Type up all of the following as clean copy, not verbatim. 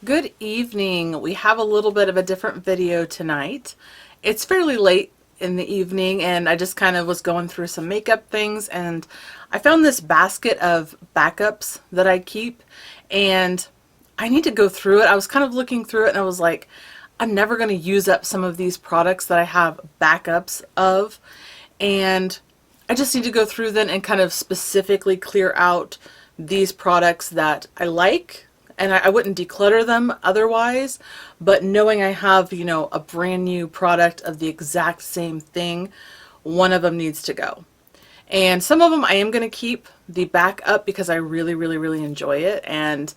Good evening. We have a little bit of a different video tonight. It's fairly late in the evening and I just kind of was going through some makeup things and I found this basket of backups that I keep and I need to go through it. I was kind of looking through it and I was like, I'm never going to use up some of these products that I have backups of, and I just need to go through them and kind of specifically clear out these products that I like, and I wouldn't declutter them otherwise, but knowing I have, a brand new product of the exact same thing, one of them needs to go. And some of them I am going to keep the backup because I really, really, really enjoy it. And,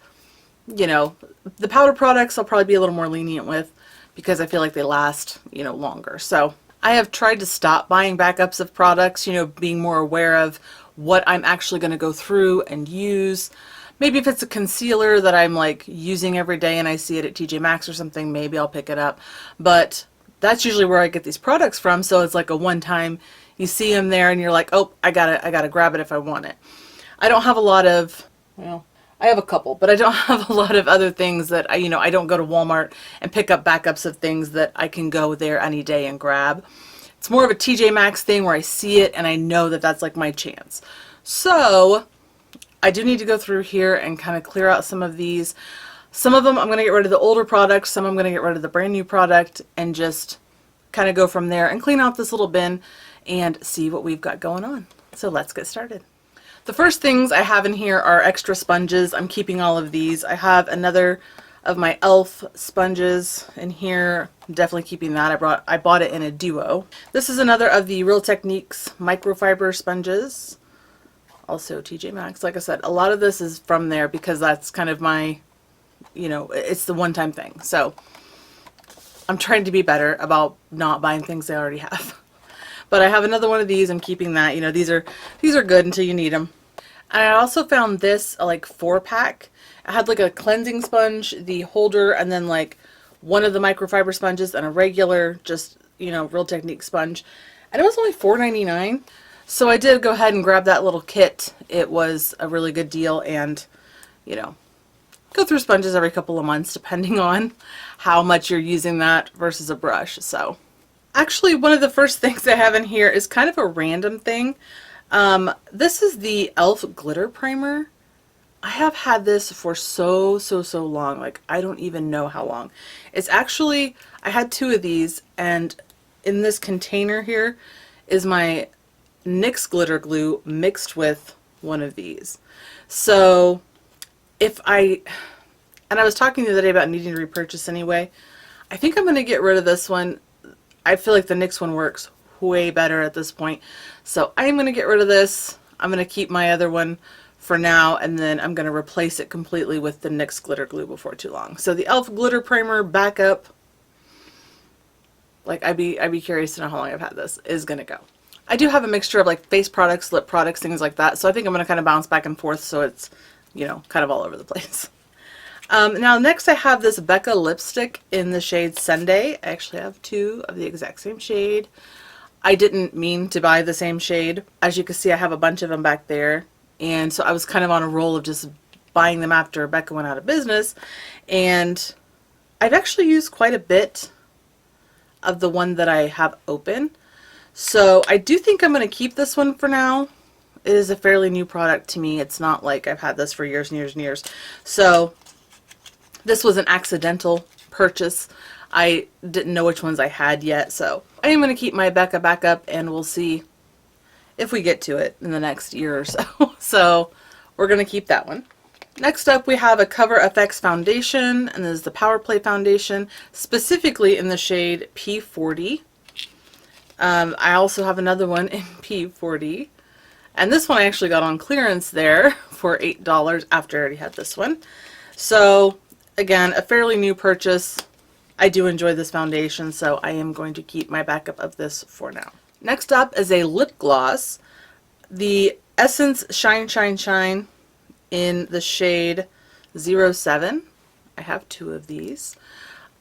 the powder products I'll probably be a little more lenient with because I feel like they last, longer. So I have tried to stop buying backups of products, being more aware of what I'm actually going to go through and use. Maybe if it's a concealer that I'm like using every day and I see it at TJ Maxx or something, maybe I'll pick it up. But that's usually where I get these products from. So it's like a one time you see them there and you're like, oh, I gotta grab it if I want it. I don't have a lot of, I have a couple, but I don't have a lot of other things that I don't go to Walmart and pick up backups of things that I can go there any day and grab. It's more of a TJ Maxx thing where I see it and I know that that's like my chance. So I do need to go through here and kind of clear out some of these. Some of them I'm going to get rid of the older products, some I'm going to get rid of the brand new product and just kind of go from there and clean out this little bin and see what we've got going on. So let's get started. The first things I have in here are extra sponges. I'm keeping all of these. I have another of my e.l.f. sponges in here. I'm definitely keeping that. I bought it in a duo. This is another of the Real Techniques microfiber sponges. Also TJ Maxx. Like I said, a lot of this is from there because that's kind of my, it's the one-time thing. So I'm trying to be better about not buying things I already have. But I have another one of these. I'm keeping that. These are good until you need them. And I also found this like 4-pack. I had like a cleansing sponge, the holder, and then like one of the microfiber sponges and a regular just, Real Technique sponge. And it was only $4.99. So I did go ahead and grab that little kit. It was a really good deal, and go through sponges every couple of months depending on how much you're using that versus a brush. So actually, one of the first things I have in here is kind of a random thing. This is the e.l.f. glitter primer. I have had this for so long. Like, I don't even know how long. It's actually, I had 2 of these, and in this container here is my NYX glitter glue mixed with one of these. So and I was talking the other day about needing to repurchase anyway. I think I'm going to get rid of this one. I feel like the NYX one works way better at this point. So I'm going to get rid of this. I'm going to keep my other one for now, and then I'm going to replace it completely with the NYX glitter glue before too long. So the e.l.f. glitter primer backup, like I'd be curious to know how long I've had this, is going to go. I do have a mixture of like face products, lip products, things like that. So I think I'm going to kind of bounce back and forth so it's, kind of all over the place. Now next I have this Becca lipstick in the shade Sunday. I actually have 2 of the exact same shade. I didn't mean to buy the same shade. As you can see, I have a bunch of them back there. And so I was kind of on a roll of just buying them after Becca went out of business. And I've actually used quite a bit of the one that I have open. So I do think I'm going to keep this one for now. It is a fairly new product to me. It's not like I've had this for years and years and years. So this was an accidental purchase. I didn't know which ones I had yet. So I am going to keep my Becca backup, and we'll see if we get to it in the next year or so. So we're going to keep that one. Next up, we have a Cover FX foundation, and this is the Power Play foundation, specifically in the shade P40. I also have another one in P40, and this one I actually got on clearance there for $8 after I already had this one. So again, a fairly new purchase. I do enjoy this foundation, so I am going to keep my backup of this for now. Next up is a lip gloss, the Essence Shine Shine Shine in the shade 07. I have 2 of these.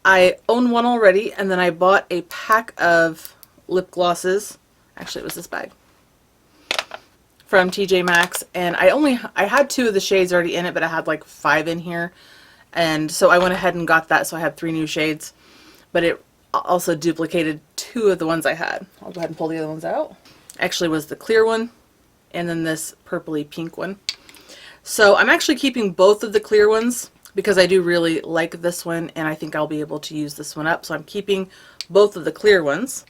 I own one already, and then I bought a pack of lip glosses. Actually, it was this bag from TJ Maxx, and I had 2 of the shades already in it, but I had like 5 in here, And so I went ahead and got that, so I had 3 new shades, but it also duplicated 2 of the ones I had. I'll go ahead and pull the other ones out. Actually was the clear one, and then this purpley pink one. So I'm actually keeping both of the clear ones because I do really like this one, and I think I'll be able to use this one up. So I'm keeping both of the clear ones.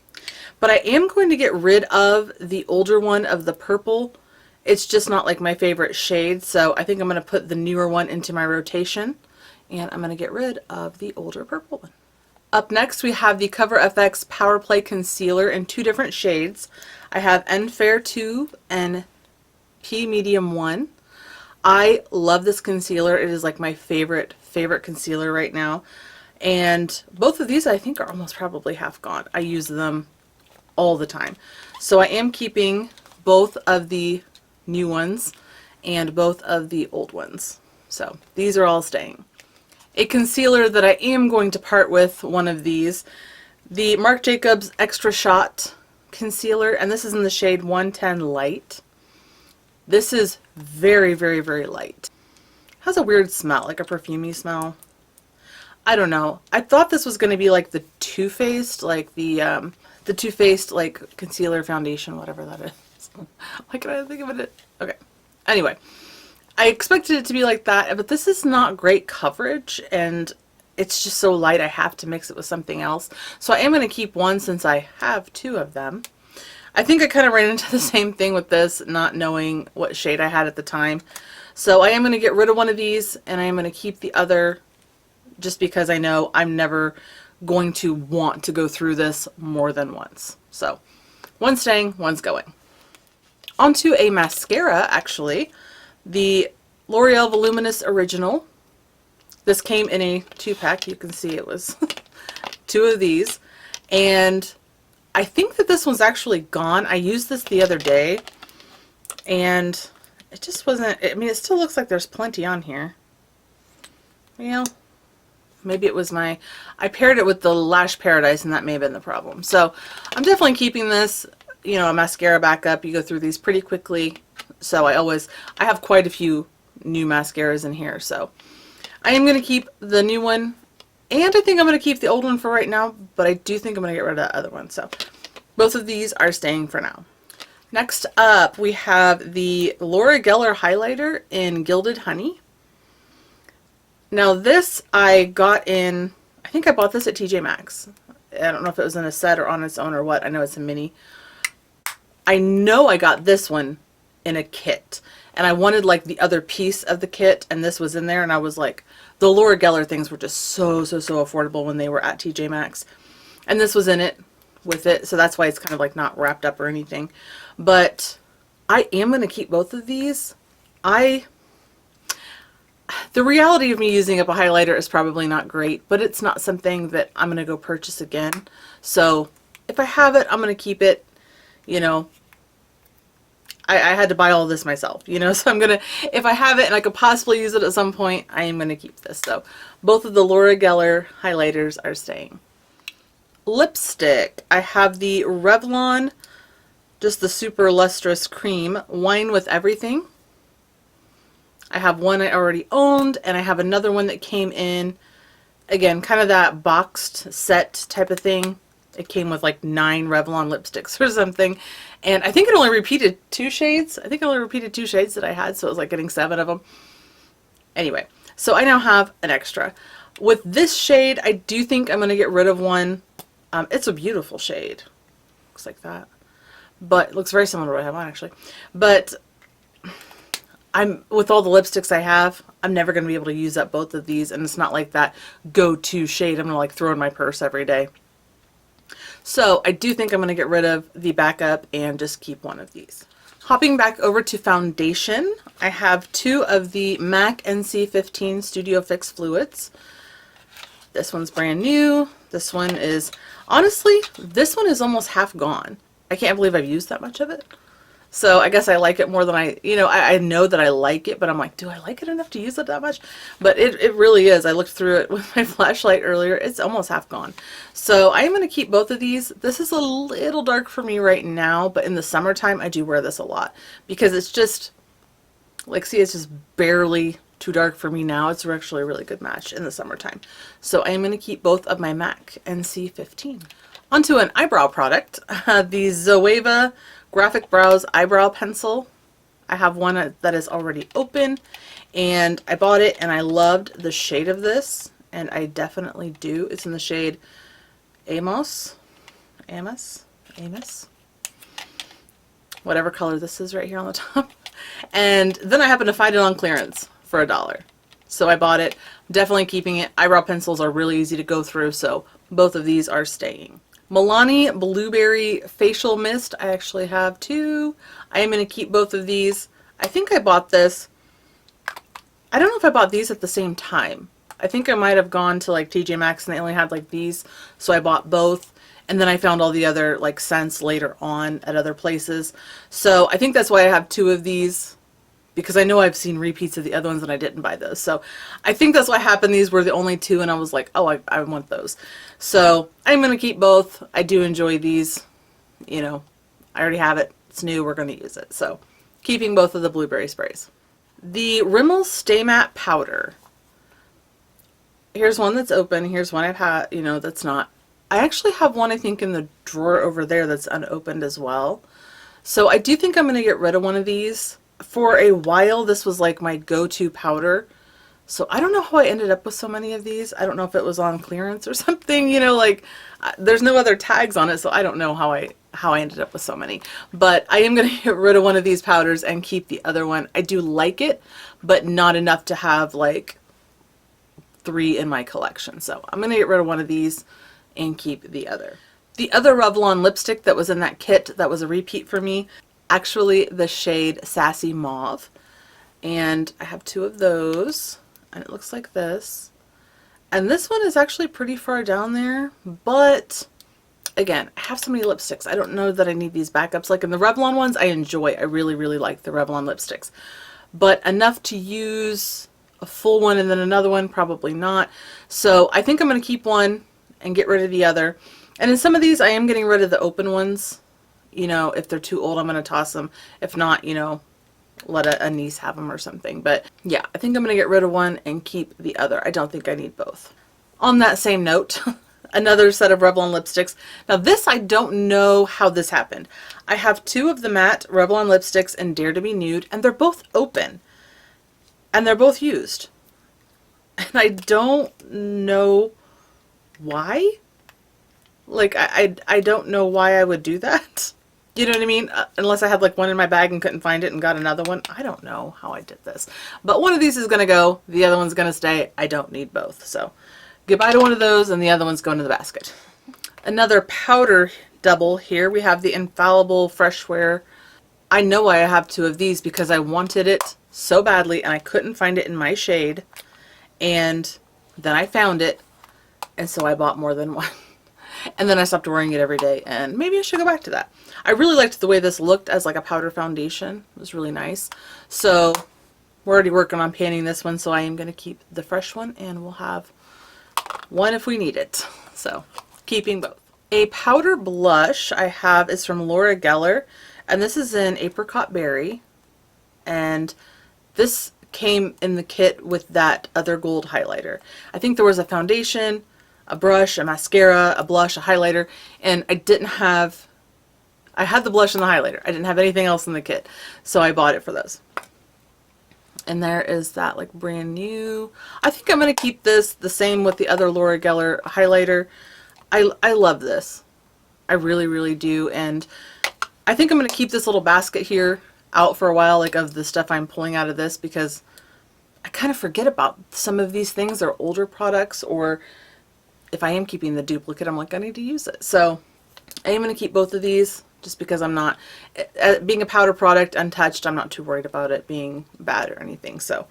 But I am going to get rid of the older one of the purple. It's just not like my favorite shade, so I think I'm going to put the newer one into my rotation, and I'm going to get rid of the older purple one. Up next, we have the Cover FX Power Play Concealer in 2 different shades. I have N Fair 2 and P Medium 1. I love this concealer. It is like my favorite concealer right now. And both of these I think are almost probably half gone. I use them all the time. So I am keeping both of the new ones and both of the old ones. So these are all staying. A concealer that I am going to part with, one of these, the Marc Jacobs Extra Shot Concealer, and this is in the shade 110 Light. This is very, very, very light. Has a weird smell, like a perfumey smell. I don't know. I thought this was going to be like the Too Faced, like the Too Faced like concealer foundation, whatever that is. Why can I think of it? Okay. Anyway, I expected it to be like that, but this is not great coverage, and it's just so light I have to mix it with something else. So I am going to keep one since I have 2 of them. I think I kind of ran into the same thing with this, not knowing what shade I had at the time. So I am going to get rid of one of these, and I am going to keep the other just because I know I'm never going to want to go through this more than once. So one's staying, one's going. Onto a mascara, actually. The L'Oreal Voluminous Original. This came in a 2-pack. You can see it was 2 of these. And I think that this one's actually gone. I used this the other day, and it just wasn't, I mean, it still looks like there's plenty on here. Well, maybe it was I paired it with the Lash Paradise, and that may have been the problem. So I'm definitely keeping this, you know, a mascara backup. You go through these pretty quickly. So I have quite a few new mascaras in here. So I am going to keep the new one, and I think I'm going to keep the old one for right now, but I do think I'm going to get rid of the other one. So both of these are staying for now. Next up, we have the Laura Geller highlighter in Gilded Honey. Now this I got in, I think I bought this at TJ Maxx. I don't know if it was in a set or on its own or what. I know it's a mini. I know I got this one in a kit, and I wanted like the other piece of the kit, and this was in there, and I was like, the Laura Geller things were just so affordable when they were at TJ Maxx, and this was in it with it, so that's why it's kind of like not wrapped up or anything. But I am going to keep both of these. The reality of me using up a highlighter is probably not great, but it's not something that I'm going to go purchase again. So if I have it, I'm going to keep it. You know, I had to buy all this myself, you know, so I'm going to, if I have it and I could possibly use it at some point, I am going to keep this. So both of the Laura Geller highlighters are staying. Lipstick. I have the Revlon, just the Super Lustrous Cream, Wine with Everything. I have one I already owned, and I have another one that came in, again, kind of that boxed set type of thing. It came with like 9 Revlon lipsticks or something, and I think it only repeated 2 shades. I think it only repeated 2 shades that I had, so it was like getting 7 of them. Anyway, so I now have an extra. With this shade, I do think I'm going to get rid of one. It's a beautiful shade. Looks like that. But it looks very similar to what I have on, actually. But with all the lipsticks I have, I'm never going to be able to use up both of these, and it's not like that go-to shade I'm going to like throw in my purse every day. So I do think I'm going to get rid of the backup and just keep one of these. Hopping back over to foundation, I have 2 of the MAC NC15 Studio Fix Fluids. This one's brand new. This one is, honestly, this one is almost half gone. I can't believe I've used that much of it. So I guess I like it more than I know that I like it, but I'm like, do I like it enough to use it that much? But it really is. I looked through it with my flashlight earlier. It's almost half gone. So I am going to keep both of these. This is a little dark for me right now, but in the summertime, I do wear this a lot because it's just, like, see, it's just barely too dark for me now. It's actually a really good match in the summertime. So I am going to keep both of my MAC NC15. Onto an eyebrow product, the Zoeva Graphic Brows Eyebrow Pencil. I have one that is already open, and I bought it and I loved the shade of this, and I definitely do. It's in the shade Amos, whatever color this is right here on the top. And then I happened to find it on clearance for $1. So I bought it. Definitely keeping it. Eyebrow pencils are really easy to go through, so both of these are staying. Milani Blueberry Facial Mist. I actually have two. I am going to keep both of these. I think I bought this. I don't know if I bought these at the same time. I think I might have gone to like TJ Maxx and they only had like these, so I bought both. And then I found all the other like scents later on at other places. So I think that's why I have two of these, because I know I've seen repeats of the other ones and I didn't buy those. So I think that's what happened. These were the only two and I was like, oh, I want those. So I'm going to keep both. I do enjoy these. You know, I already have it. It's new. We're going to use it. So keeping both of the blueberry sprays. The Rimmel Stay Matte Powder. Here's one that's open. Here's one I've had, you know, that's not. I actually have one, I think, in the drawer over there that's unopened as well. So I do think I'm going to get rid of one of these. For a while, this was like my go-to powder. So I don't know how I ended up with so many of these. I don't know if it was on clearance or something, you know, like there's no other tags on it. So I don't know how I ended up with so many. But I am going to get rid of one of these powders and keep the other one. I do like it, but not enough to have like 3 in my collection. So I'm going to get rid of one of these and keep the other. The other Revlon lipstick that was in that kit that was a repeat for me, actually the shade Sassy Mauve. And I have 2 of those, and it looks like this. And this one is actually pretty far down there, but again, I have so many lipsticks. I don't know that I need these backups. Like in the Revlon ones, I enjoy. I really, really like the Revlon lipsticks. But enough to use a full one and then another one, probably not. So I think I'm going to keep one and get rid of the other. And in some of these, I am getting rid of the open ones. You know, if they're too old, I'm going to toss them. If not, you know, let a niece have them or something. But yeah, I think I'm going to get rid of one and keep the other. I don't think I need both. On that same note, another set of Revlon lipsticks. Now this, I don't know how this happened. I have 2 of the matte Revlon lipsticks in Dare to be Nude, and they're both open. And they're both used. And I don't know why. Like, I don't know why I would do that. You know what I mean? Unless I had like one in my bag and couldn't find it and got another one. I don't know how I did this. But one of these is going to go. The other one's going to stay. I don't need both. So goodbye to one of those, and the other one's going to the basket. Another powder double here. We have the Infallible Fresh Wear. I know I have 2 of these because I wanted it so badly and I couldn't find it in my shade. And then I found it, and so I bought more than one. And then I stopped wearing it every day, and maybe I should go back to that. I really liked the way this looked as like a powder foundation. It was really nice. So we're already working on panning this one, so I am going to keep the fresh one, and we'll have one if we need it. So keeping both. A powder blush I have is from Laura Geller, and this is in Apricot Berry. And this came in the kit with that other gold highlighter. I think there was a foundation, a brush, a mascara, a blush, a highlighter, and I had the blush and the highlighter. I didn't have anything else in the kit, so I bought it for those. And there is that like brand new. I think I'm going to keep this the same with the other Laura Geller highlighter. I love this. I really, really do. And I think I'm going to keep this little basket here out for a while, like of the stuff I'm pulling out of this, because I kind of forget about some of these things. They're older products, or if I am keeping the duplicate, I'm like, I need to use it. So I am going to keep both of these just because I'm not, being a powder product untouched, I'm not too worried about it being bad or anything. So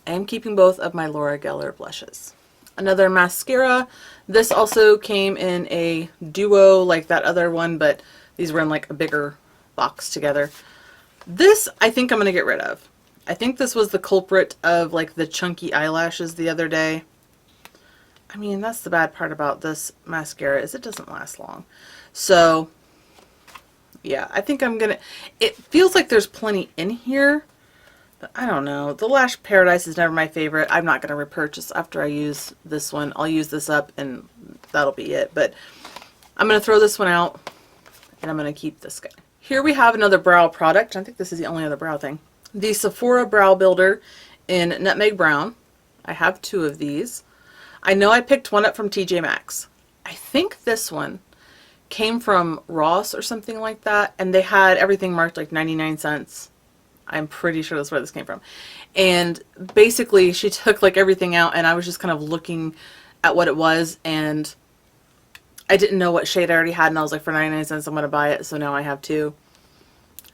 I am keeping both of my Laura Geller blushes. Another mascara. This also came in a duo like that other one, but these were in like a bigger box together. This I think I'm going to get rid of. I think this was the culprit of like the chunky eyelashes the other day. I mean, that's the bad part about this mascara, is it doesn't last long. So yeah, I think I'm gonna, it feels like there's plenty in here, I don't know. The Lash Paradise is never my favorite. I'm not going to repurchase after I use this one. I'll use this up and that'll be it. But I'm going to throw this one out and I'm going to keep this guy. Here we have another brow product. I think this is the only other brow thing. The Sephora Brow Builder in Nutmeg Brown. I have 2 of these. I know I picked one up from TJ Maxx. I think this one came from Ross or something like that. And they had everything marked like 99 cents. I'm pretty sure that's where this came from. And basically she took like everything out and I was just kind of looking at what it was and I didn't know what shade I already had and I was like, for 99 cents I'm going to buy it. So now I have 2.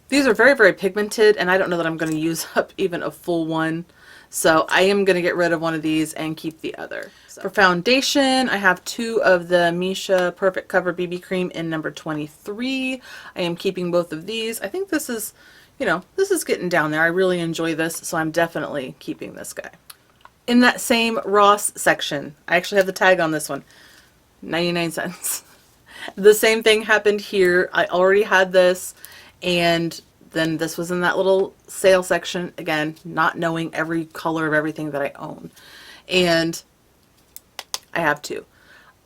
These are very, very pigmented and I don't know that I'm going to use up even a full one. So I am going to get rid of one of these and keep the other. So for foundation, I have 2 of the Misha Perfect Cover BB Cream in number 23. I am keeping both of these. I think this is, you know, this is getting down there. I really enjoy this, so I'm definitely keeping this guy. In that same Ross section, I actually have the tag on this one, 99 cents. The same thing happened here. I already had this, and then this was in that little sale section, again, not knowing every color of everything that I own. And I have 2.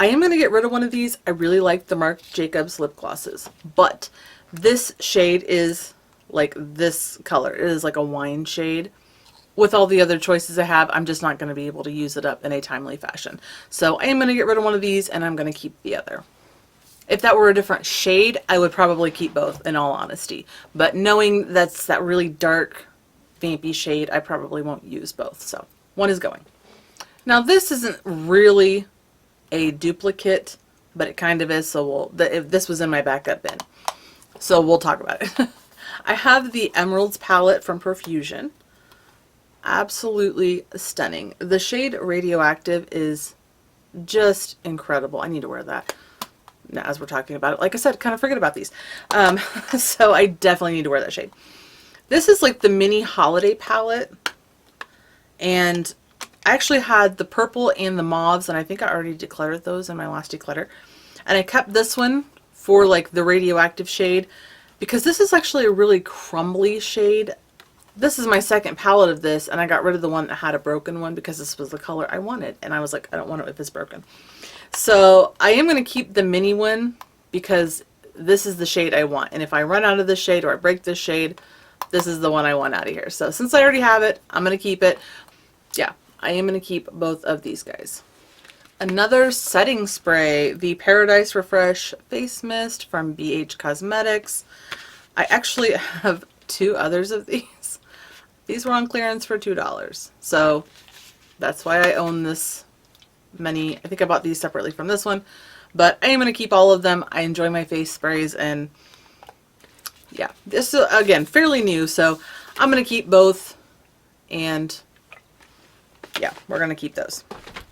I am going to get rid of one of these. I really like the Marc Jacobs lip glosses, but this shade is like this color. It is like a wine shade. With all the other choices I have, I'm just not going to be able to use it up in a timely fashion. So I am going to get rid of one of these and I'm going to keep the other. If that were a different shade, I would probably keep both, in all honesty. But knowing that's that really dark, vampy shade, I probably won't use both. So one is going. Now this isn't really a duplicate, but it kind of is. So if this was in my backup bin. So we'll talk about it. I have the Emeralds palette from Profusion. Absolutely stunning. The shade Radioactive is just incredible. I need to wear that now as we're talking about it. Like I said, kind of forget about these. So I definitely need to wear that shade. This is like the mini holiday palette. And I actually had the purple and the mauves, and I think I already decluttered those in my last declutter. And I kept this one for like the Radioactive shade, because this is actually a really crumbly shade. This is my second palette of this, and I got rid of the one that had a broken one because this was the color I wanted. And I was like, I don't want it if it's broken. So I am going to keep the mini one because this is the shade I want. And if I run out of this shade or I break this shade, this is the one I want out of here. So since I already have it, I'm going to keep it. Yeah, I am going to keep both of these guys. Another setting spray, the Paradise Refresh Face Mist from BH Cosmetics. I actually have 2 others of these. These were on clearance for $2. So that's why I own this many. I think I bought these separately from this one. But I am going to keep all of them. I enjoy my face sprays. And yeah, this is, again, fairly new. So I'm going to keep both. And yeah, we're going to keep those.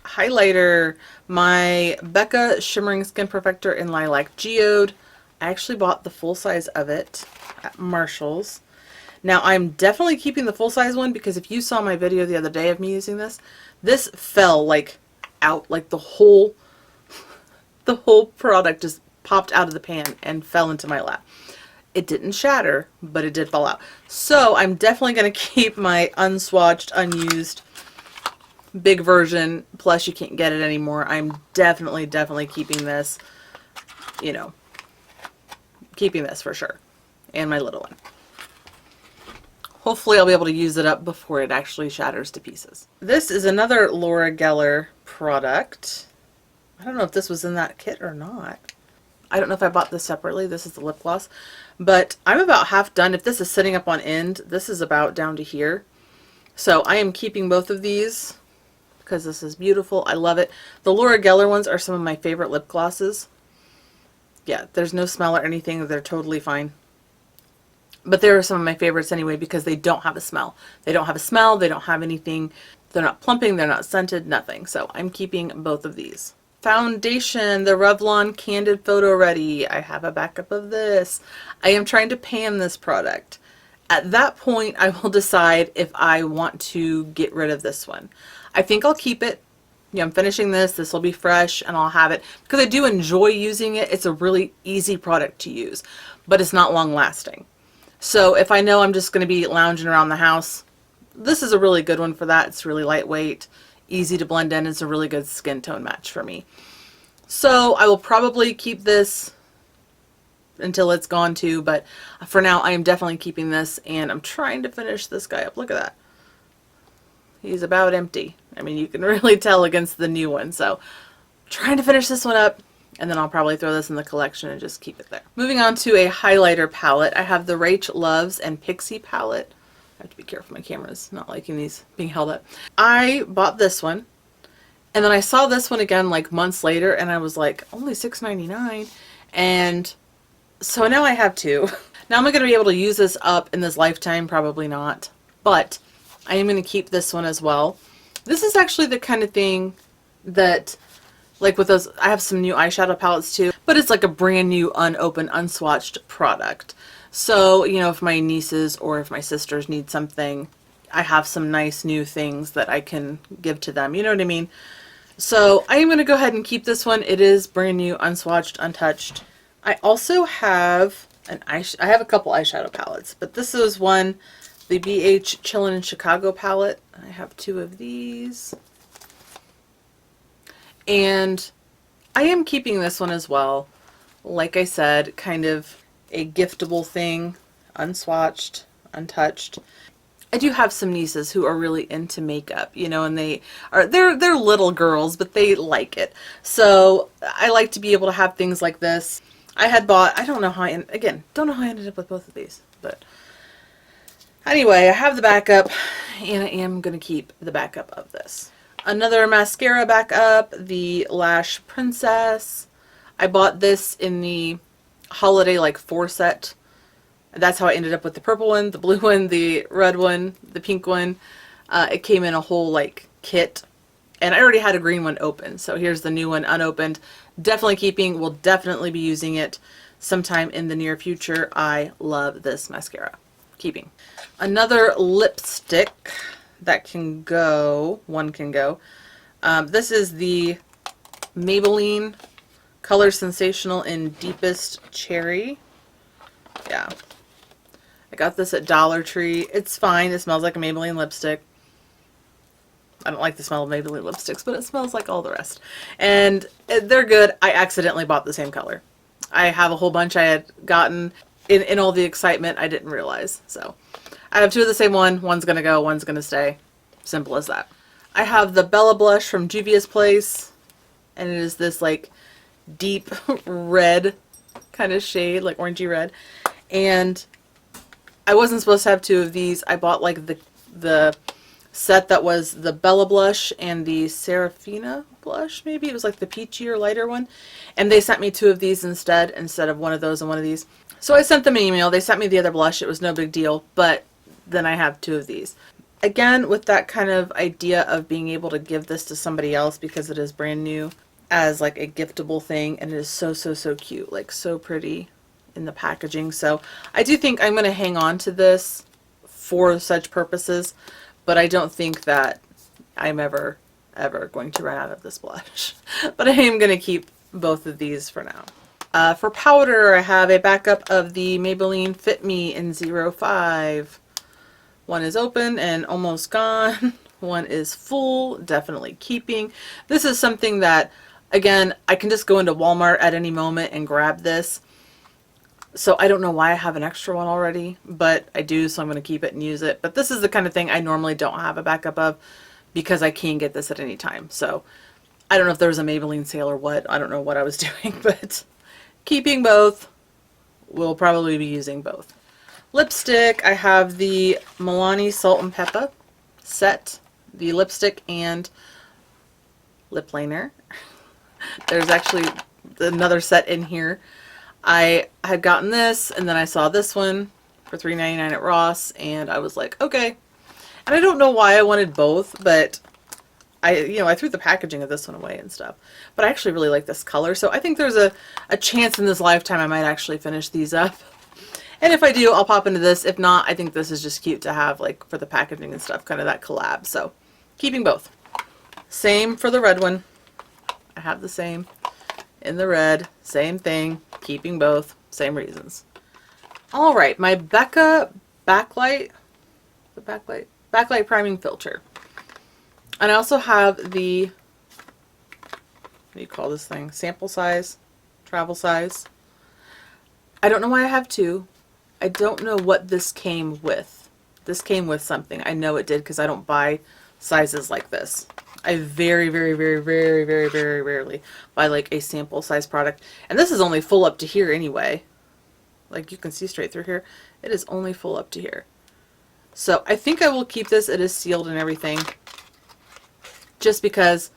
Highlighter, my Becca Shimmering Skin Perfector in Lilac Geode. I actually bought the full size of it at Marshall's. Now I'm definitely keeping the full size one because if you saw my video the other day of me using this, this fell like out, like the whole product just popped out of the pan and fell into my lap. It didn't shatter, but it did fall out. So I'm definitely going to keep my unswatched, unused big version, plus you can't get it anymore. I'm definitely keeping this, you know, keeping this for sure. And my little one. Hopefully I'll be able to use it up before it actually shatters to pieces. This is another Laura Geller product. I don't know if this was in that kit or not. I don't know if I bought this separately. This is the lip gloss. But I'm about half done. If this is sitting up on end, this is about down to here. So I am keeping both of these because this is beautiful. I love it. The Laura Geller ones are some of my favorite lip glosses. Yeah, there's no smell or anything. They're totally fine. But they're some of my favorites anyway because they don't have a smell. They don't have a smell. They don't have anything. They're not plumping. They're not scented. Nothing. So I'm keeping both of these. Foundation, the Revlon Candid Photo Ready. I have a backup of this. I am trying to pan this product. At that point, I will decide if I want to get rid of this one. I think I'll keep it. Yeah, I'm finishing this. This will be fresh and I'll have it because I do enjoy using it. It's a really easy product to use, but it's not long lasting. So if I know I'm just going to be lounging around the house, this is a really good one for that. It's really lightweight, easy to blend in. It's a really good skin tone match for me. So I will probably keep this until it's gone too, but for now I am definitely keeping this, and I'm trying to finish this guy up. Look at that. He's about empty. I mean, you can really tell against the new one. So trying to finish this one up, and then I'll probably throw this in the collection and just keep it there. Moving on to a highlighter palette. I have the Rach Loves and Pixie palette. I have to be careful, my camera's not liking these being held up. I bought this one, and then I saw this one again like months later, and I was like, only $6.99. And so now I have two. Now am I going to be able to use this up in this lifetime? Probably not. But I am going to keep this one as well. This is actually the kind of thing that, like with those, I have some new eyeshadow palettes too, but it's like a brand new, unopened, unswatched product. So, you know, if my nieces or if my sisters need something, I have some nice new things that I can give to them. You know what I mean? So I am going to go ahead and keep this one. It is brand new, unswatched, untouched. I also have I have a couple eyeshadow palettes, but this is one, the BH Chillin' in Chicago palette. I have two of these. And I am keeping this one as well. Like I said, kind of a giftable thing, unswatched, untouched. I do have some nieces who are really into makeup, you know, and they're little girls, but they like it. So I like to be able to have things like this. I had bought, I don't know how don't know how I ended up with both of these, but anyway, I have the backup, and I am going to keep the backup of this. Another mascara backup, the Lash Princess. I bought this in the holiday like 4 set. That's how I ended up with the purple one, the blue one, the red one, the pink one. It came in a whole like kit, and I already had a green one open. So here's the new one unopened. Definitely keeping, will definitely be using it sometime in the near future. I love this mascara. Keeping. Another lipstick that can go, one can go. This is the Maybelline Color Sensational in Deepest Cherry. Yeah. I got this at Dollar Tree. It's fine. It smells like a Maybelline lipstick. I don't like the smell of Maybelline lipsticks, but it smells like all the rest. And they're good. I accidentally bought the same color. I have a whole bunch I had gotten in all the excitement. I didn't realize. So I have two of the same one. One's going to go, one's going to stay. Simple as that. I have the Bella Blush from Juvia's Place. And it is this like deep red kind of shade, like orangey red. And I wasn't supposed to have two of these. I bought like the set that was the Bella Blush and the Serafina blush, maybe. It was like the peachy or lighter one. And they sent me two of these instead of one of those and one of these. So I sent them an email. They sent me the other blush. It was no big deal. But then I have two of these. Again, with that kind of idea of being able to give this to somebody else because it is brand new as like a giftable thing. And it is so, so, so cute. Like so pretty in the packaging. So I do think I'm going to hang on to this for such purposes. But I don't think that I'm ever going to run out of this blush. But I am going to keep both of these for now. For powder, I have a backup of the Maybelline Fit Me in 05. One is open and almost gone. One is full, definitely keeping. This is something that, again, I can just go into Walmart at any moment and grab this. So I don't know why I have an extra one already, but I do, so I'm going to keep it and use it. But this is the kind of thing I normally don't have a backup of because I can get this at any time. So I don't know if there was a Maybelline sale or what. I don't know what I was doing, but keeping both. We'll probably be using both. Lipstick, I have the Milani Salt and Pepper set, the lipstick and lip liner. There's actually another set in here. I had gotten this, and then I saw this one for $3.99 at Ross, and I was like, okay. And I don't know why I wanted both, but I threw the packaging of this one away and stuff. But I actually really like this color, so I think there's a chance in this lifetime I might actually finish these up. And if I do, I'll pop into this. If not, I think this is just cute to have, like, for the packaging and stuff, kind of that collab. So, keeping both. Same for the red one. I have the same in the red. Same thing. Keeping both. Same reasons. Alright, my Becca backlight. The backlight? backlight priming filter. And I also have the, what do you call this thing? Sample size, travel size. I don't know why I have two. I don't know what this came with. This came with something. I know it did because I don't buy sizes like this. I very rarely buy like a sample size product. And this is only full up to here anyway. Like you can see straight through here. It is only full up to here. So I think I will keep this. It is sealed and everything. Just because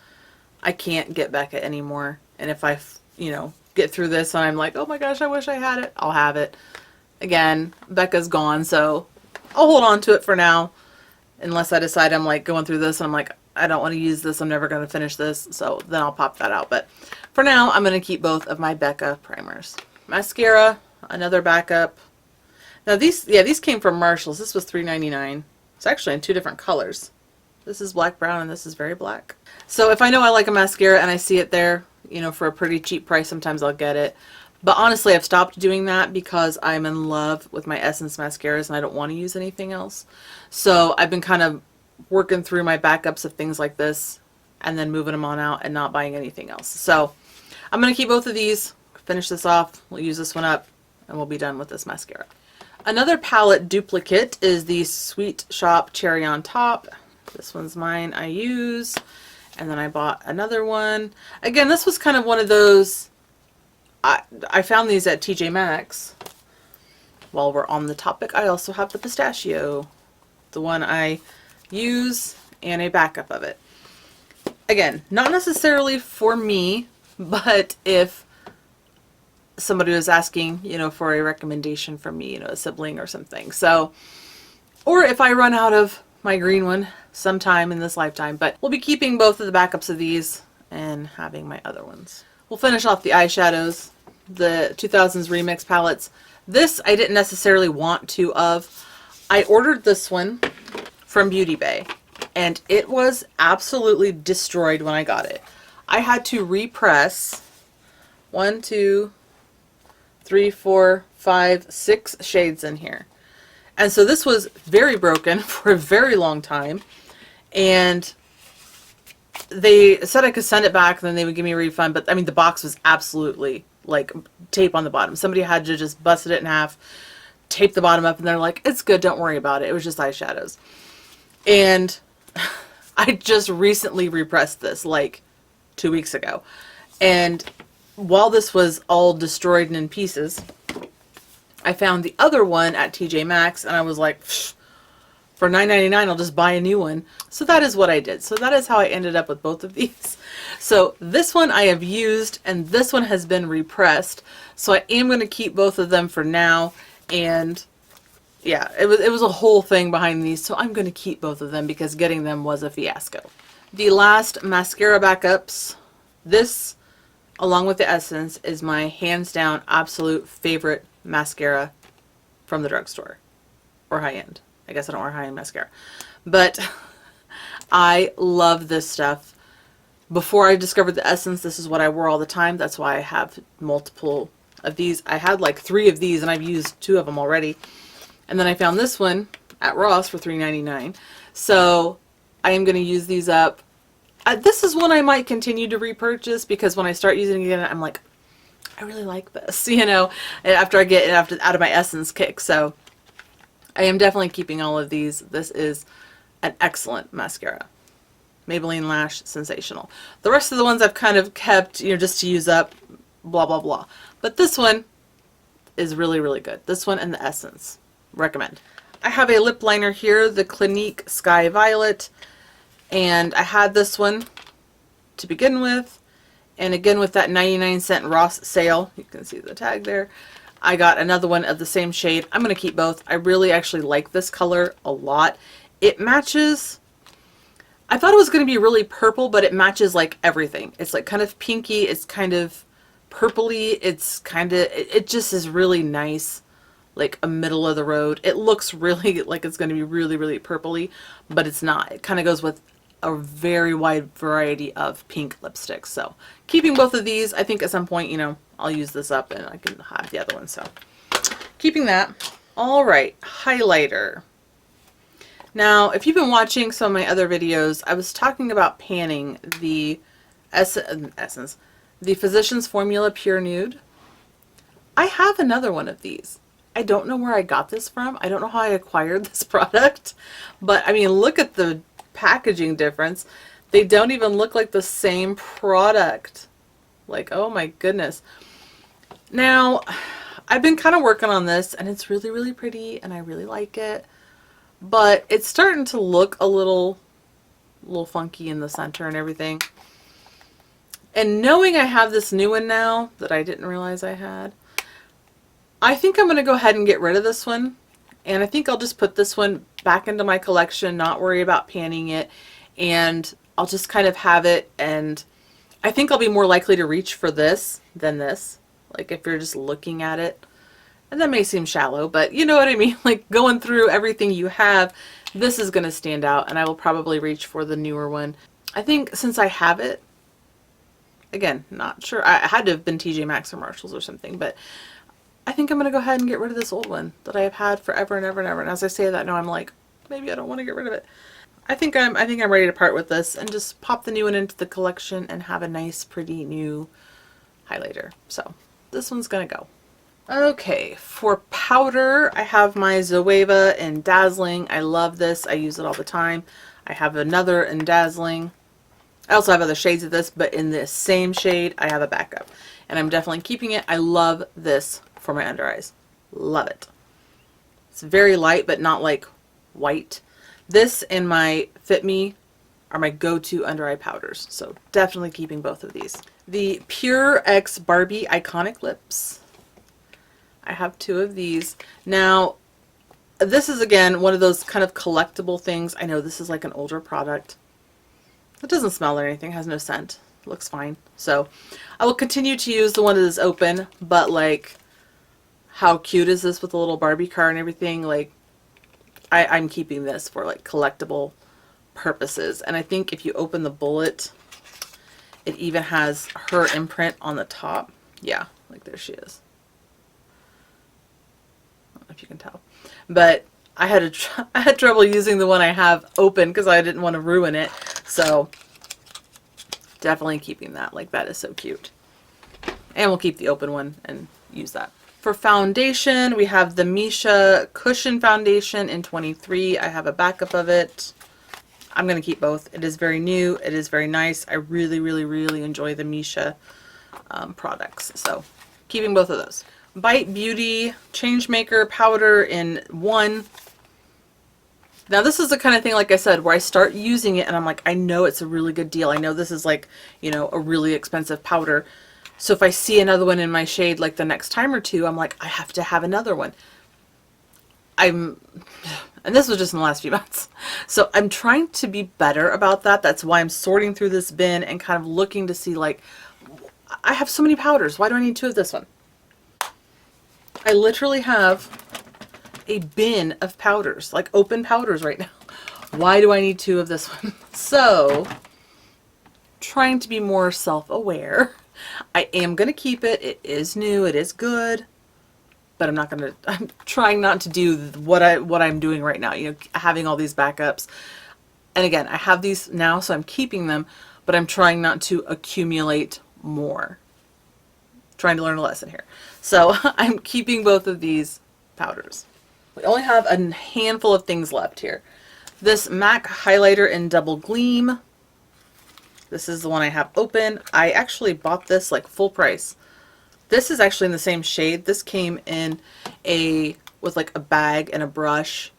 I can't get Becca anymore. And if I, you know, get through this and I'm like, oh my gosh, I wish I had it, I'll have it. Again, Becca's gone, so I'll hold on to it for now. Unless I decide I'm like going through this and I'm like, I don't want to use this, I'm never going to finish this. So then I'll pop that out. But for now, I'm going to keep both of my Becca primers. Mascara, another backup. Now these came from Marshall's. This was $3.99. It's actually in two different colors. This is black brown and this is very black. So if I know I like a mascara and I see it there, you know, for a pretty cheap price, sometimes I'll get it. But honestly, I've stopped doing that because I'm in love with my Essence mascaras and I don't want to use anything else. So I've been kind of working through my backups of things like this and then moving them on out and not buying anything else. So I'm going to keep both of these, finish this off, we'll use this one up, and we'll be done with this mascara. Another palette duplicate is the Sweet Shop Cherry on Top. This one's mine, I use. And then I bought another one. Again, this was kind of one of those, I found these at TJ Maxx. While we're on the topic, I also have the pistachio. The one I use and a backup of it. Again, not necessarily for me, but if somebody was asking, you know, for a recommendation from me, you know, a sibling or something. So, or if I run out of my green one sometime in this lifetime, but we'll be keeping both of the backups of these and having my other ones. We'll finish off the eyeshadows, the 2000s Remix palettes. This I didn't necessarily want to of. I ordered this one from Beauty Bay and it was absolutely destroyed when I got it. I had to repress 1, 2, 3, 4, 5, 6 shades in here. And so this was very broken for a very long time. And they said I could send it back and then they would give me a refund. But I mean, the box was absolutely like tape on the bottom. Somebody had to just busted it in half, tape the bottom up, and they're like, it's good, don't worry about it. It was just eyeshadows. And I just recently repressed this like 2 weeks ago. And while this was all destroyed and in pieces, I found the other one at TJ Maxx and I was like, for $9.99 I'll just buy a new one. So that is what I did. So that is how I ended up with both of these. So this one I have used and this one has been repressed. So I am going to keep both of them for now. And yeah, it was a whole thing behind these. So I'm going to keep both of them because getting them was a fiasco. The last mascara backups. This, along with the Essence, is my hands down absolute favorite mascara from the drugstore or high-end. I guess I don't wear high-end mascara, but I love this stuff. Before I discovered the Essence, this is what I wore all the time. That's why I have multiple of these. I had like 3 of these and I've used 2 of them already. And then I found this one at Ross for $3.99. So I am going to use these up. This is one I might continue to repurchase because when I start using it again, I'm like, I really like this, you know, after I get it out of my Essence kick. So I am definitely keeping all of these. This is an excellent mascara. Maybelline Lash, sensational. The rest of the ones I've kind of kept, you know, just to use up, blah, blah, blah. But this one is really, really good. This one and the Essence. Recommend. I have a lip liner here, the Clinique Sky Violet. And I had this one to begin with. And again, with that 99-cent Ross sale, you can see the tag there, I got another one of the same shade. I'm going to keep both. I really actually like this color a lot. It matches, I thought it was going to be really purple, but it matches like everything. It's like kind of pinky, it's kind of purpley, it's kind of, it just is really nice, like a middle of the road. It looks really like it's going to be really, really purpley, but it's not. It kind of goes with a very wide variety of pink lipsticks. So keeping both of these, I think at some point, you know, I'll use this up and I can have the other one. So keeping that. All right, highlighter. Now, if you've been watching some of my other videos, I was talking about panning the Essence, the Physicians Formula Pure Nude. I have another one of these. I don't know where I got this from. I don't know how I acquired this product, but I mean, look at the packaging difference. They don't even look like the same product. Like, oh my goodness. Now, I've been kind of working on this, and it's really, really pretty, and I really like it, but it's starting to look a little funky in the center and everything. And knowing I have this new one now that I didn't realize I had, I think I'm going to go ahead and get rid of this one. And I think I'll just put this one back into my collection, not worry about panning it. And I'll just kind of have it. And I think I'll be more likely to reach for this than this. Like if you're just looking at it. And that may seem shallow, but you know what I mean? Like going through everything you have, this is going to stand out. And I will probably reach for the newer one. I think since I have it, again, not sure. I had to have been TJ Maxx or Marshalls or something, but I think I'm going to go ahead and get rid of this old one that I have had forever and ever and ever. And as I say that now, I'm like, maybe I don't want to get rid of it. I think I'm ready to part with this and just pop the new one into the collection and have a nice, pretty new highlighter. So this one's going to go. Okay, for powder, I have my Zoeva in Dazzling. I love this. I use it all the time. I have another in Dazzling. I also have other shades of this, but in this same shade, I have a backup. And I'm definitely keeping it. I love this for my under eyes. Love it. It's very light, but not like white. This and my Fit Me are my go-to under eye powders. So definitely keeping both of these. The Pure X Barbie Iconic Lips. I have 2 of these. Now, this is again one of those kind of collectible things. I know this is like an older product. It doesn't smell or anything, has no scent. Looks fine. So I will continue to use the one that is open, but like, how cute is this with the little Barbie car and everything? Like, I'm keeping this for like collectible purposes. And I think if you open the bullet, it even has her imprint on the top. Yeah, like there she is. I don't know if you can tell, but I had trouble using the one I have open because I didn't want to ruin it. So definitely keeping that. Like that is so cute. And we'll keep the open one and use that. For foundation, we have the Misha Cushion Foundation in 23. I have a backup of it. I'm going to keep both. It is very new. It is very nice. I really, really, really enjoy the Misha products. So keeping both of those. Bite Beauty Changemaker Powder in 1. Now this is the kind of thing, like I said, where I start using it and I'm like, I know it's a really good deal. I know this is like, you know, a really expensive powder. So if I see another one in my shade like the next time or two, I'm like, I have to have another one. And this was just in the last few months. So I'm trying to be better about that. That's why I'm sorting through this bin and kind of looking to see like, I have so many powders. Why do I need 2 of this one? I literally have a bin of powders, like open powders right now. Why do I need 2 of this one? So trying to be more self-aware. I am going to keep it. It is new. It is good. But I'm trying not to do what I'm doing right now. You know, having all these backups. And again, I have these now, so I'm keeping them. But I'm trying not to accumulate more. Trying to learn a lesson here. So I'm keeping both of these powders. We only have a handful of things left here. This MAC highlighter in Double Gleam. This is the one I have open. I actually bought this like full price. This is actually in the same shade. This came in with like a bag and a brush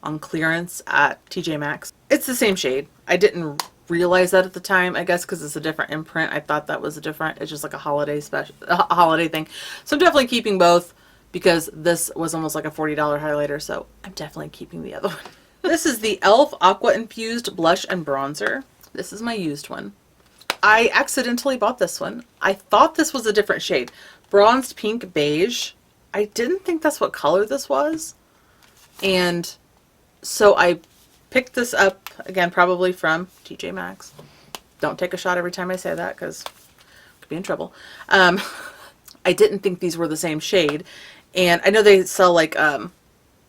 on clearance at TJ Maxx. It's the same shade. I didn't realize that at the time, I guess because it's a different imprint. I thought that was it's just like a holiday thing. So I'm definitely keeping both because this was almost like a $40 highlighter. So I'm definitely keeping the other one. This is the e.l.f. Aqua Infused Blush and Bronzer. This is my used one. I accidentally bought this one. I thought this was a different shade. Bronzed Pink Beige. I didn't think that's what color this was. And so I picked this up, again, probably from TJ Maxx. Don't take a shot every time I say that because I could be in trouble. I didn't think these were the same shade. And I know they sell like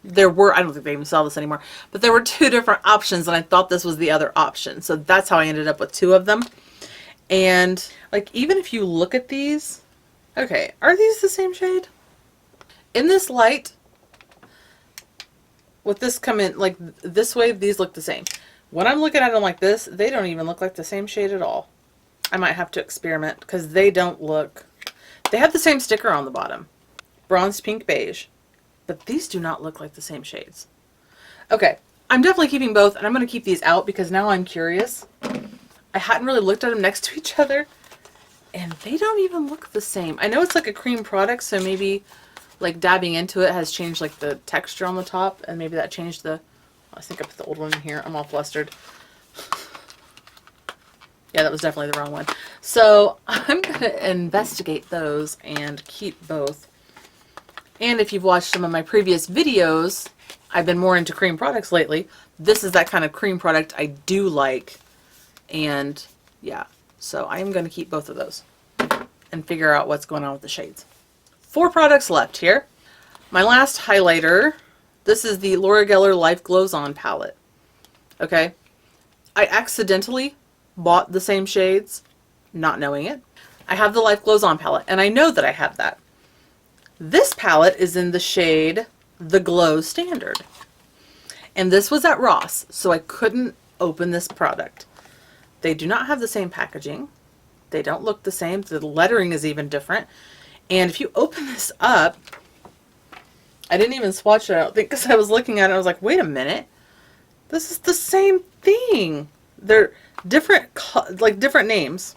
there were, I don't think they even sell this anymore, but there were two different options and I thought this was the other option. So that's how I ended up with two of them. And like, even if you look at these, okay, are these the same shade? In this light, with this come in like this way, these look the same. When I'm looking at them like this, they don't even look like the same shade at all. I might have to experiment because they don't look, they have the same sticker on the bottom. Bronze, pink, beige. But these do not look like the same shades. Okay, I'm definitely keeping both, and I'm going to keep these out because now I'm curious. I hadn't really looked at them next to each other, and they don't even look the same. I know it's like a cream product, so maybe like dabbing into it has changed like the texture on the top, and maybe that changed the, I think I put the old one in here. I'm all flustered. Yeah, that was definitely the wrong one. So I'm going to investigate those and keep both. And if you've watched some of my previous videos, I've been more into cream products lately. This is that kind of cream product I do like. And yeah, so I am going to keep both of those and figure out what's going on with the shades. 4 products left here. My last highlighter, this is the Laura Geller Life Glows On palette. Okay, I accidentally bought the same shades, not knowing it. I have the Life Glows On palette, and I know that I have that. This palette is in the shade The Glow Standard. And this was at Ross, so I couldn't open this product. They do not have the same packaging. They don't look the same. The lettering is even different. And if you open this up, I didn't even swatch it, I don't think, because I was looking at it. I was like, wait a minute. This is the same thing. They're different, like different names.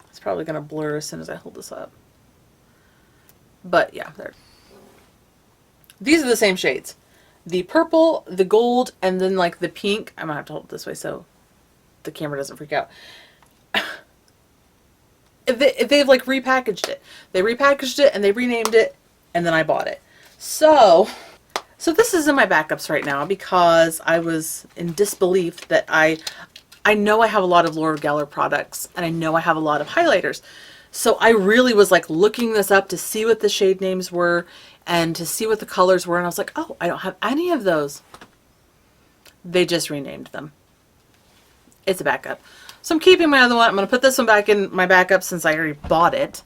It's probably going to blur as soon as I hold this up. But yeah, these are the same shades. The purple, the gold, and then like the pink. I'm going to have to hold it this way so the camera doesn't freak out. They've like repackaged it. They repackaged it and they renamed it, and then I bought it. So this is in my backups right now because I was in disbelief that I know I have a lot of Laura Geller products and I know I have a lot of highlighters. So I really was like looking this up to see what the shade names were and to see what the colors were. And I was like, oh, I don't have any of those. They just renamed them. It's a backup. So I'm keeping my other one. I'm going to put this one back in my backup since I already bought it.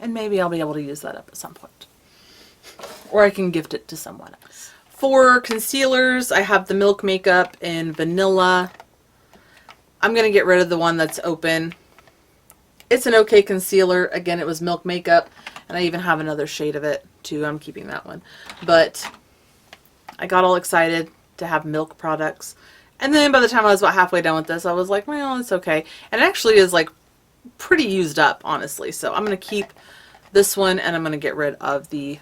And maybe I'll be able to use that up at some point. Or I can gift it to someone else. For concealers, I have the Milk Makeup in Vanilla. I'm going to get rid of the one that's open. It's an okay concealer. Again, it was Milk Makeup, and I even have another shade of it too. I'm keeping that one. But I got all excited to have Milk products. And then by the time I was about halfway done with this, I was like, well, it's okay. And it actually is like pretty used up, honestly. So I'm going to keep this one, and I'm going to get rid of the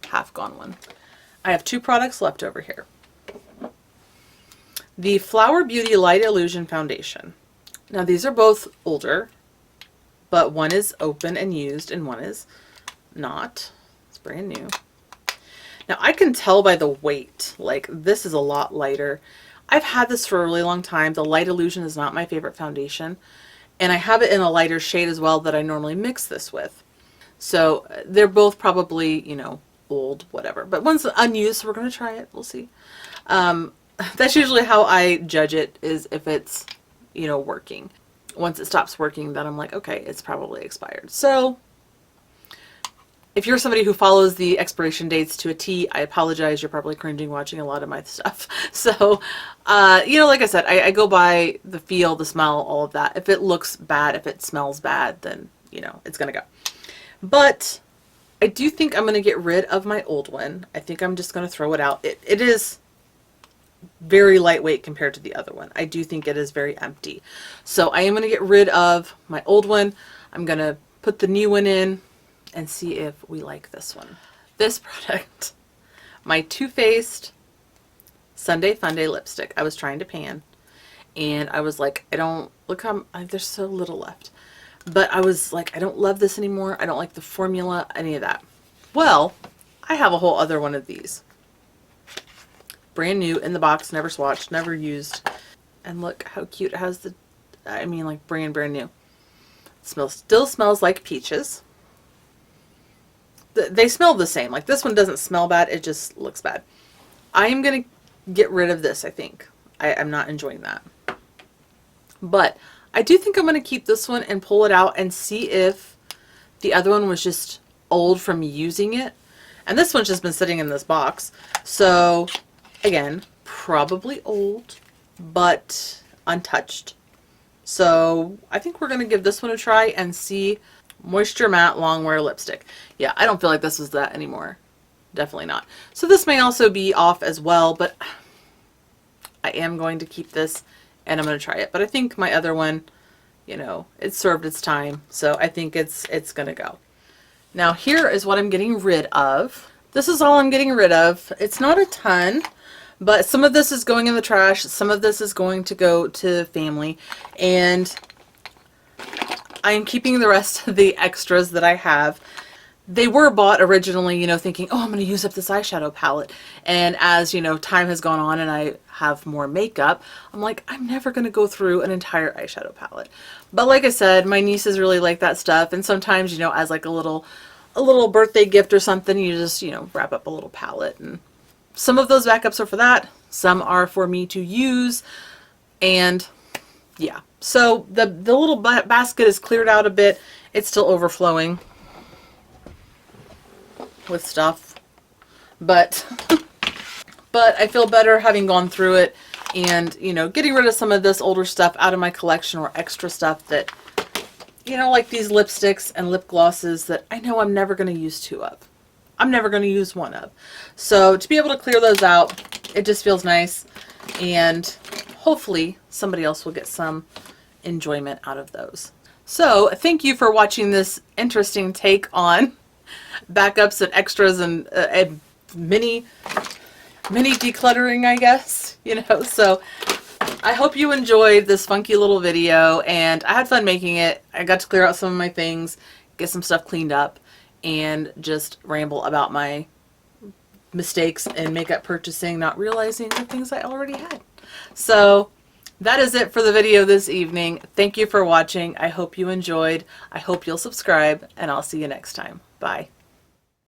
half gone one. I have 2 products left over here. The Flower Beauty Light Illusion Foundation. Now these are both older, but one is open and used and one is not. It's brand new. Now I can tell by the weight, like this is a lot lighter. I've had this for a really long time. The Light Illusion is not my favorite foundation. And I have it in a lighter shade as well that I normally mix this with. So they're both probably, you know, old, whatever. But one's unused, so we're going to try it. We'll see. That's usually how I judge it, is if it's, you know, working. Once it stops working, then I'm like, okay, it's probably expired. So if you're somebody who follows the expiration dates to a T, I apologize. You're probably cringing watching a lot of my stuff. So, you know, like I said, I go by the feel, the smell, all of that. If it looks bad, if it smells bad, then, you know, it's going to go. But I do think I'm going to get rid of my old one. I think I'm just going to throw it out. It is very lightweight compared to the other one. I do think it is very empty. So I am going to get rid of my old one. I'm going to put the new one in and see if we like this one. This product, my Too Faced Sunday Funday lipstick. I was trying to pan and I was like, I don't, look how, there's so little left. But I was like, I don't love this anymore. I don't like the formula, any of that. Well, I have a whole other one of these. Brand new in the box, never swatched, never used. And look how cute it has the, I mean like brand new. It still smells like peaches. they smell the same. Like this one doesn't smell bad. It just looks bad. I am going to get rid of this, I think. I'm not enjoying that. But I do think I'm going to keep this one and pull it out and see if the other one was just old from using it. And this one's just been sitting in this box. So again, probably old, but untouched. So I think we're going to give this one a try and see. Moisture Matte Long Wear Lipstick. Yeah, I don't feel like this is that anymore. Definitely not. So this may also be off as well, but I am going to keep this and I'm going to try it. But I think my other one, you know, it served its time. So I think it's going to go. Now here is what I'm getting rid of. This is all I'm getting rid of. It's not a ton, but some of this is going in the trash. Some of this is going to go to family. And I am keeping the rest of the extras that I have. They were bought originally, you know, thinking, oh, I'm going to use up this eyeshadow palette. And as, you know, time has gone on and I have more makeup, I'm like, I'm never going to go through an entire eyeshadow palette. But like I said, my nieces really like that stuff. And sometimes, you know, as like a little birthday gift or something, you just, you know, wrap up a little palette. And some of those backups are for that. Some are for me to use. And yeah. So the little basket is cleared out a bit. It's still overflowing with stuff, but I feel better having gone through it and, you know, getting rid of some of this older stuff out of my collection, or extra stuff that, you know, like these lipsticks and lip glosses that I know I'm never going to use two of. I'm never going to use one of. So to be able to clear those out, it just feels nice, and hopefully somebody else will get some enjoyment out of those. So thank you for watching this interesting take on backups and extras and mini decluttering, I guess, you know. So I hope you enjoyed this funky little video, and I had fun making it. I got to clear out some of my things, get some stuff cleaned up, and just ramble about my mistakes in makeup purchasing, not realizing the things I already had. So that is it for the video this evening. Thank you for watching. I hope you enjoyed. I hope you'll subscribe, and I'll see you next time. Bye.